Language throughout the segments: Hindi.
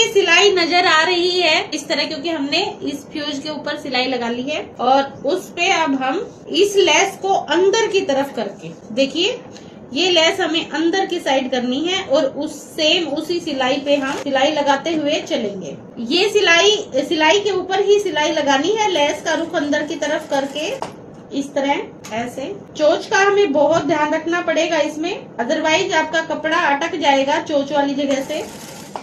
हमें सिलाई नजर आ रही है इस तरह, क्योंकि हमने इस फ्यूज के ऊपर सिलाई लगा ली है। और उस पे अब हम इस लेस को अंदर की तरफ करके, देखिए ये लेस हमें अंदर की साइड करनी है और उसी सिलाई पे हम सिलाई लगाते हुए चलेंगे। ये सिलाई के ऊपर ही सिलाई लगानी है, लेस का रुख अंदर की तरफ करके इस तरह ऐसे। चोंच का हमें बहुत ध्यान रखना पड़ेगा इसमें, अदरवाइज आपका कपड़ा अटक जाएगा चोंच वाली जगह से।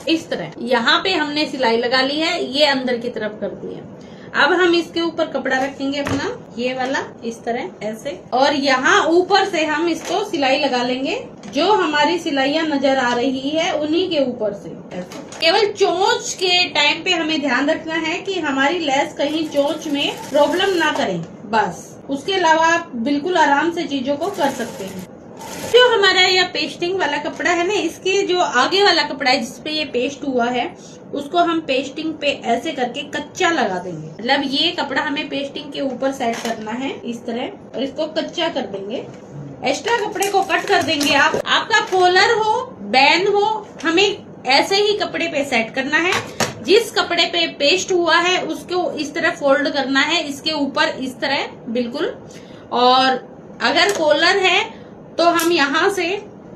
इस तरह यहाँ पे हमने सिलाई लगा ली है, ये अंदर की तरफ कर दी है। अब हम इसके ऊपर कपड़ा रखेंगे अपना, ये वाला इस तरह ऐसे, और यहाँ ऊपर से हम इसको सिलाई लगा लेंगे। जो हमारी सिलाइयाँ नजर आ रही है उन्हीं के ऊपर से ऐसे। केवल चोंच के टाइम पे हमें ध्यान रखना है कि हमारी लेस कहीं चोंच में प्रॉब्लम ना करें, बस। उसके अलावा आप बिल्कुल आराम से चीजों को कर सकते हैं। जो हमारा यह पेस्टिंग वाला कपड़ा है ना, इसके जो आगे वाला कपड़ा है जिसपे ये पेस्ट हुआ है, उसको हम पेस्टिंग पे ऐसे करके कच्चा लगा देंगे। मतलब ये कपड़ा हमें पेस्टिंग के ऊपर सेट करना है इस तरह, और इसको कच्चा कर देंगे। एक्स्ट्रा कपड़े को कट कर देंगे। आपका कॉलर हो, बैन हो, हमें ऐसे ही कपड़े पे सेट करना है। जिस कपड़े पे पेस्ट हुआ है उसको इस तरह फोल्ड करना है, इसके ऊपर इस तरह बिल्कुल। और अगर कॉलर है तो हम यहाँ से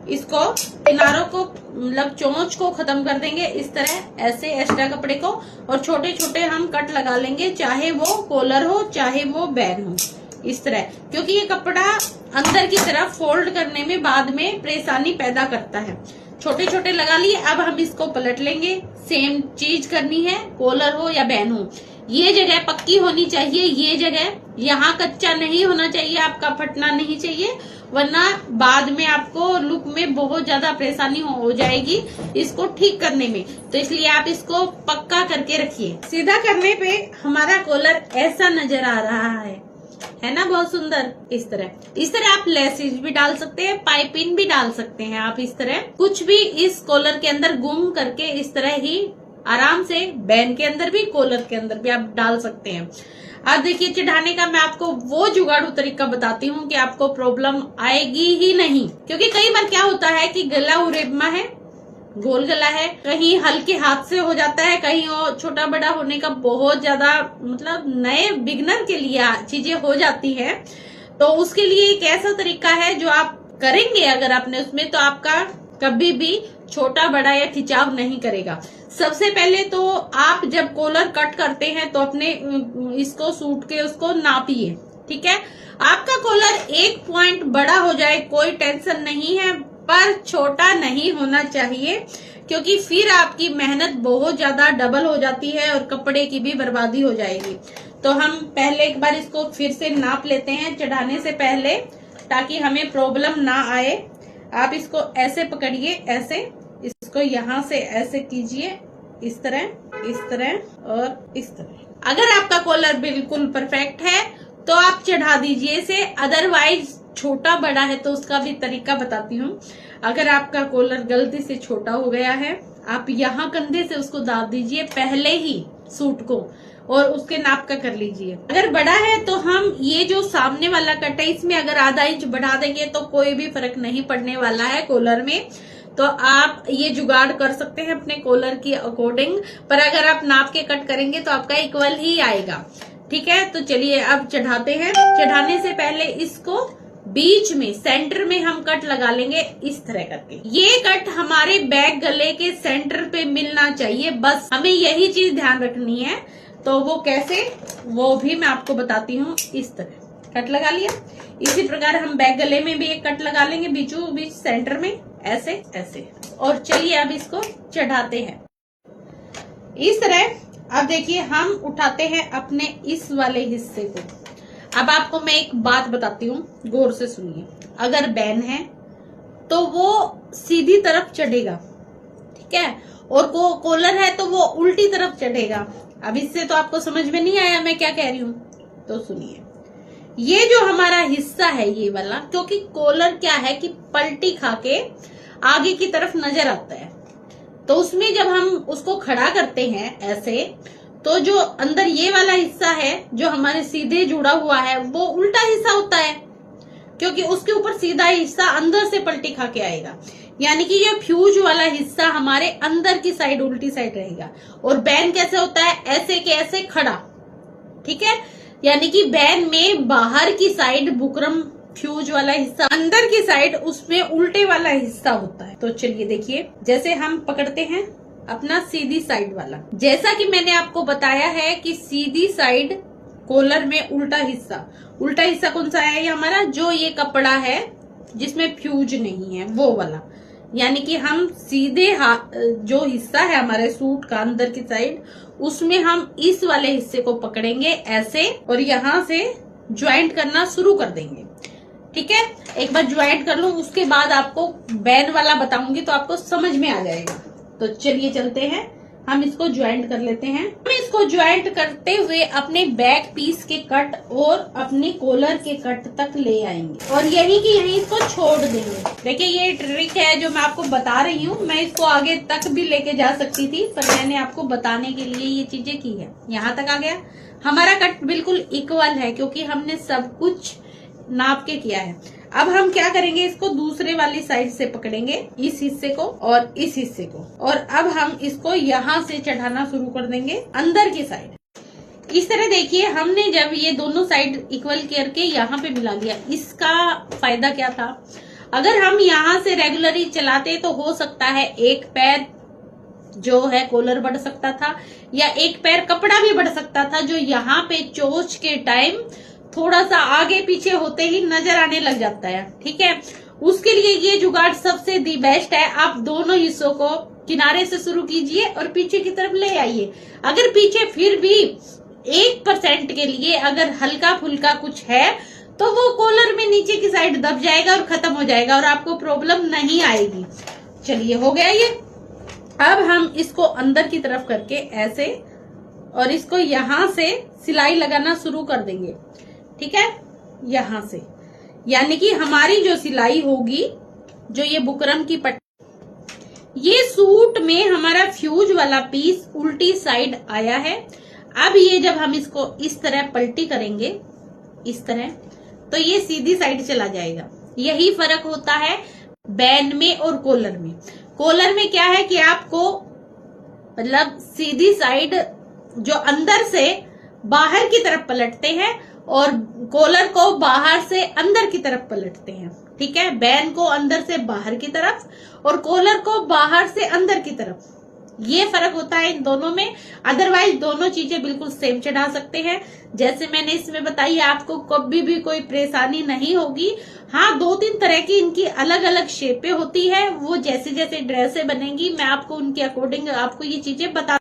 इसको किनारों को, मतलब चोंच को खत्म कर देंगे इस तरह ऐसे एक्स्ट्रा कपड़े को, और छोटे छोटे हम कट लगा लेंगे, चाहे वो कॉलर हो चाहे वो बैन हो इस तरह, क्योंकि ये कपड़ा अंदर की तरफ फोल्ड करने में बाद में परेशानी पैदा करता है। छोटे छोटे लगा लिए। अब हम इसको पलट लेंगे। सेम चीज करनी है, कॉलर हो या बैन हो। ये जगह पक्की होनी चाहिए, ये जगह यहाँ कच्चा नहीं होना चाहिए, आपका फटना नहीं चाहिए, वरना बाद में आपको लुक में बहुत ज्यादा परेशानी हो जाएगी इसको ठीक करने में। तो इसलिए आप इसको पक्का करके रखिए। सीधा करने पे हमारा कॉलर ऐसा नजर आ रहा है ना, बहुत सुंदर। इस तरह आप लेसेस भी डाल सकते हैं, पाइपिंग भी डाल सकते हैं आप इस तरह। कुछ भी इस कॉलर के अंदर गुम करके इस तरह ही आराम से बैन के अंदर भी, कॉलर के अंदर भी आप डाल सकते हैं। अब देखिए, चढ़ाने का मैं आपको वो जुगाड़ू तरीका बताती हूँ कि आपको प्रॉब्लम आएगी ही नहीं। क्योंकि कई बार क्या होता है कि गला उरेबमा है, गोल गला है, कहीं हल्के हाथ से हो जाता है, कहीं और छोटा बड़ा होने का बहुत ज्यादा, मतलब नए बिगनर के लिए चीजें हो जाती है। तो उसके लिए एक ऐसा तरीका है जो आप करेंगे अगर आपने उसमें, तो आपका कभी भी छोटा बड़ा या खिंचाव नहीं करेगा। सबसे पहले तो आप जब कॉलर कट करते हैं तो अपने इसको सूट के उसको नापिए, ठीक है। आपका कॉलर एक पॉइंट बड़ा हो जाए कोई टेंशन नहीं है, पर छोटा नहीं होना चाहिए, क्योंकि फिर आपकी मेहनत बहुत ज्यादा डबल हो जाती है और कपड़े की भी बर्बादी हो जाएगी। तो हम पहले एक बार इसको फिर से नाप लेते हैं चढ़ाने से पहले, ताकि हमें प्रॉब्लम ना आए। आप इसको ऐसे पकड़िए, ऐसे, इसको यहाँ से ऐसे कीजिए, इस तरह और इस तरह। अगर आपका कॉलर बिल्कुल परफेक्ट है तो आप चढ़ा दीजिए इसे, अदरवाइज छोटा बड़ा है तो उसका भी तरीका बताती हूँ। अगर आपका कॉलर गलती से छोटा हो गया है, आप यहाँ कंधे से उसको दाब दीजिए पहले ही सूट को, और उसके नाप का कर लीजिए। अगर बड़ा है तो हम ये जो सामने वाला कट है इसमें अगर आधा इंच बढ़ा देंगे तो कोई भी फर्क नहीं पड़ने वाला है कॉलर में। तो आप ये जुगाड़ कर सकते हैं अपने कॉलर की अकॉर्डिंग, पर अगर आप नाप के कट करेंगे तो आपका इक्वल ही आएगा, ठीक है। तो चलिए अब चढ़ाते हैं। चढ़ाने से पहले इसको बीच में, सेंटर में हम कट लगा लेंगे इस तरह करके। ये कट हमारे बैक गले के सेंटर पे मिलना चाहिए, बस हमें यही चीज ध्यान रखनी है। तो वो कैसे, वो भी मैं आपको बताती हूँ। इस तरह कट लगा लिया। इसी प्रकार हम बैक गले में भी एक कट लगा लेंगे बीचों बीच सेंटर में, ऐसे ऐसे। और चलिए अब इसको चढ़ाते हैं इस तरह। अब देखिए हम उठाते हैं अपने इस वाले हिस्से को। अब आपको मैं एक बात बताती हूँ, गौर से सुनिए। अगर बैन है तो वो सीधी तरफ चढ़ेगा, ठीक है, और कॉलर है तो वो उल्टी तरफ चढ़ेगा। अब इससे तो आपको समझ में नहीं आया मैं क्या कह रही हूँ, तो सुनिए। ये जो हमारा हिस्सा है ये वाला, क्योंकि कॉलर क्या है कि पलटी खा के आगे की तरफ नजर आता है, तो उसमें जब हम उसको खड़ा करते हैं ऐसे, तो जो अंदर ये वाला हिस्सा है जो हमारे सीधे जुड़ा हुआ है वो उल्टा हिस्सा होता है, क्योंकि उसके ऊपर सीधा हिस्सा अंदर से पलटी खा के आएगा। यानी कि ये फ्यूज वाला हिस्सा हमारे अंदर की साइड उल्टी साइड रहेगा। और बैन कैसे होता है, ऐसे के ऐसे खड़ा, ठीक है। यानी कि बैन में बाहर की साइड बुकरम फ्यूज वाला हिस्सा, अंदर की साइड उसमें उल्टे वाला हिस्सा होता है। तो चलिए देखिए, जैसे हम पकड़ते हैं अपना सीधी साइड वाला, जैसा कि मैंने आपको बताया है कि सीधी साइड कॉलर में उल्टा हिस्सा कौन सा है, ये हमारा जो ये कपड़ा है जिसमें फ्यूज नहीं है वो वाला। यानी कि हम सीधे जो हिस्सा है हमारे सूट का अंदर की साइड, उसमें हम इस वाले हिस्से को पकड़ेंगे ऐसे और यहाँ से ज्वाइंट करना शुरू कर देंगे, ठीक है। एक बार ज्वाइंट कर लो, उसके बाद आपको बैन वाला बताऊंगी तो आपको समझ में आ जाएगा। तो चलिए चलते हैं, हम इसको ज्वाइंट कर लेते हैं। हम इसको ज्वाइंट करते हुए अपने बैक पीस के कट और अपने कॉलर के कट तक ले आएंगे और यही कि यही इसको छोड़ देंगे। देखिए ये ट्रिक है जो मैं आपको बता रही हूँ। मैं इसको आगे तक भी लेके जा सकती थी, पर मैंने आपको बताने के लिए ये चीजें की है। यहाँ तक आ गया, हमारा कट बिल्कुल इक्वल है क्योंकि हमने सब कुछ नाप के किया है। अब हम क्या करेंगे, इसको दूसरे वाली साइड से पकड़ेंगे, इस हिस्से को और इस हिस्से को, और अब हम इसको यहाँ से चढ़ाना शुरू कर देंगे अंदर की साइड। इस तरह देखिए, हमने जब ये दोनों साइड इक्वल करके यहाँ पे मिला लिया, इसका फायदा क्या था, अगर हम यहाँ से रेगुलरली चलाते तो हो सकता है एक पैर जो है कॉलर बढ़ सकता था या एक पैर कपड़ा भी बढ़ सकता था, जो यहाँ पे चोच के टाइम थोड़ा सा आगे पीछे होते ही नजर आने लग जाता है, ठीक है। उसके लिए ये जुगाड़ सबसे दी बेस्ट है। आप दोनों हिस्सों को किनारे से शुरू कीजिए और पीछे की तरफ ले आइए। अगर पीछे फिर भी 1% के लिए अगर हल्का फुल्का कुछ है तो वो कॉलर में नीचे की साइड दब जाएगा और खत्म हो जाएगा और आपको प्रॉब्लम नहीं आएगी। चलिए हो गया ये। अब हम इसको अंदर की तरफ करके ऐसे और इसको यहाँ से सिलाई लगाना शुरू कर देंगे, ठीक है, यहाँ से। यानी कि हमारी जो सिलाई होगी, जो ये बुकरम की पट्टी, ये सूट में हमारा फ्यूज वाला पीस उल्टी साइड आया है। अब ये जब हम इसको इस तरह पलटी करेंगे, इस तरह, तो ये सीधी साइड चला जाएगा। यही फर्क होता है बैन में और कॉलर में। कॉलर में क्या है कि आपको मतलब सीधी साइड जो अंदर से बाहर की तरफ पलटते हैं और कॉलर को बाहर से अंदर की तरफ पलटते हैं, ठीक है। बैन को अंदर से बाहर की तरफ और कॉलर को बाहर से अंदर की तरफ, ये फर्क होता है इन दोनों में। अदरवाइज दोनों चीजें बिल्कुल सेम चढ़ा सकते हैं, जैसे मैंने इसमें बताई। आपको कभी भी कोई परेशानी नहीं होगी। हाँ, 2-3 तरह की इनकी अलग अलग शेपें होती है, वो जैसे जैसे ड्रेसें बनेंगी मैं आपको उनके अकॉर्डिंग आपको ये चीजें बता